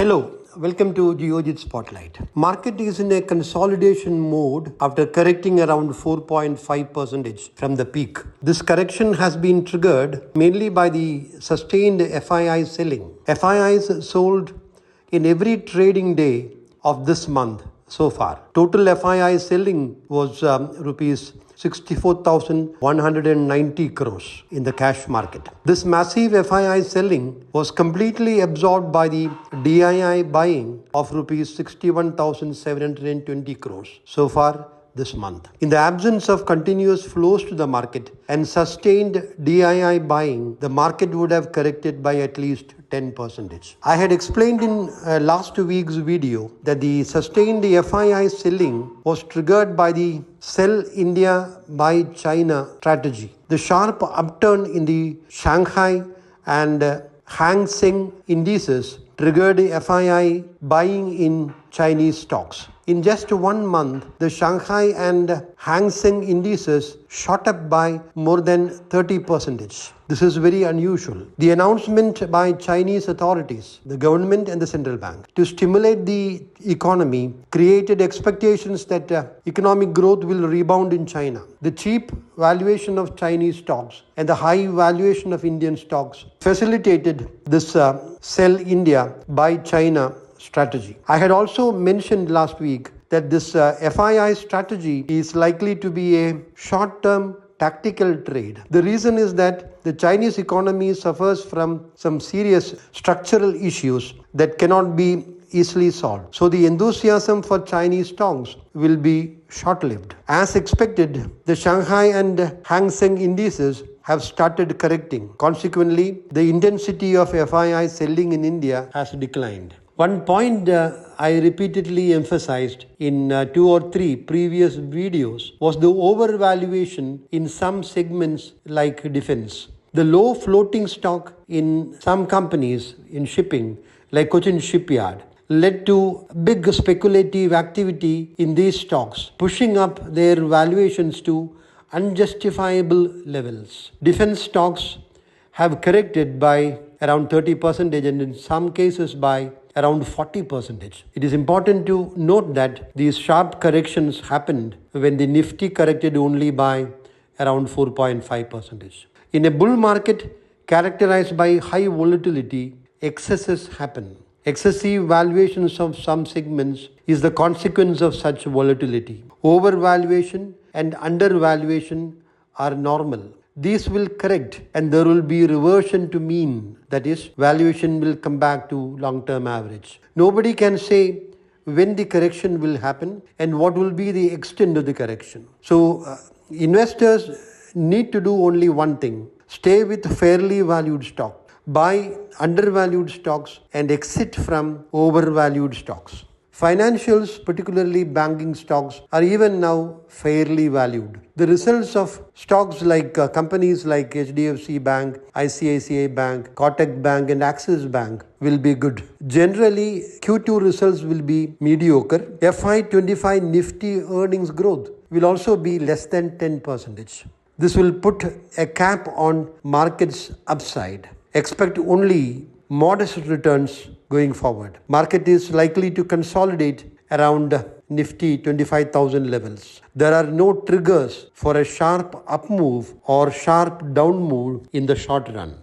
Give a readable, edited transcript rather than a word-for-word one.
Hello, welcome to Geojit Spotlight. Market is in a consolidation mode after correcting around 4.5% from the peak. This correction has been triggered mainly by the sustained FII selling. FIIs sold in every trading day of this month so far. Total FII selling was rupees 64,190 crores in the cash market. This massive FII selling was completely absorbed by the DII buying of rupees 61,720 crores so far this month. In the absence of continuous flows to the market and sustained DII buying, the market would have corrected by at least 10%. I had explained in last week's video that the sustained FII selling was triggered by the Sell India, Buy China strategy. The sharp upturn in the Shanghai and Hang Seng indices triggered FII buying in Chinese stocks. In just 1 month, the Shanghai and Hang Seng indices shot up by more than 30%. This is very unusual. The announcement by Chinese authorities, the government and the central bank, to stimulate the economy created expectations that economic growth will rebound in China. The cheap valuation of Chinese stocks and the high valuation of Indian stocks facilitated this Sell India, Buy China strategy. I had also mentioned last week that this FII strategy is likely to be a short-term tactical trade. The reason is that the Chinese economy suffers from some serious structural issues that cannot be easily solved. So the enthusiasm for Chinese stocks will be short-lived. As expected, the Shanghai and Hang Seng indices have started correcting. Consequently, the intensity of FII selling in India has declined. One point I repeatedly emphasized in 2 or 3 previous videos was the overvaluation in some segments like defense. The low floating stock in some companies in shipping like Cochin Shipyard led to big speculative activity in these stocks, pushing up their valuations to unjustifiable levels. Defense stocks have corrected by around 30% and in some cases by around 40%. It is important to note that these sharp corrections happened when the Nifty corrected only by around 4.5%. In a bull market characterized by high volatility, excesses happen. Excessive valuations of some segments is the consequence of such volatility. Overvaluation and undervaluation are normal. These will correct and there will be reversion to mean. That is, valuation will come back to long-term average. Nobody can say when the correction will happen and what will be the extent of the correction. So, investors need to do only one thing. Stay with fairly valued stock. Buy undervalued stocks and exit from overvalued stocks. Financials, particularly banking stocks, are even now fairly valued. The results of stocks like companies like HDFC Bank, ICICI Bank, Kotak Bank and Axis Bank will be good. Generally, Q2 results will be mediocre. FY25 Nifty earnings growth will also be less than 10%. This will put a cap on markets upside. Expect only modest returns going forward. Market is likely to consolidate around Nifty 25,000 levels. There are no triggers for a sharp up move or sharp down move in the short run.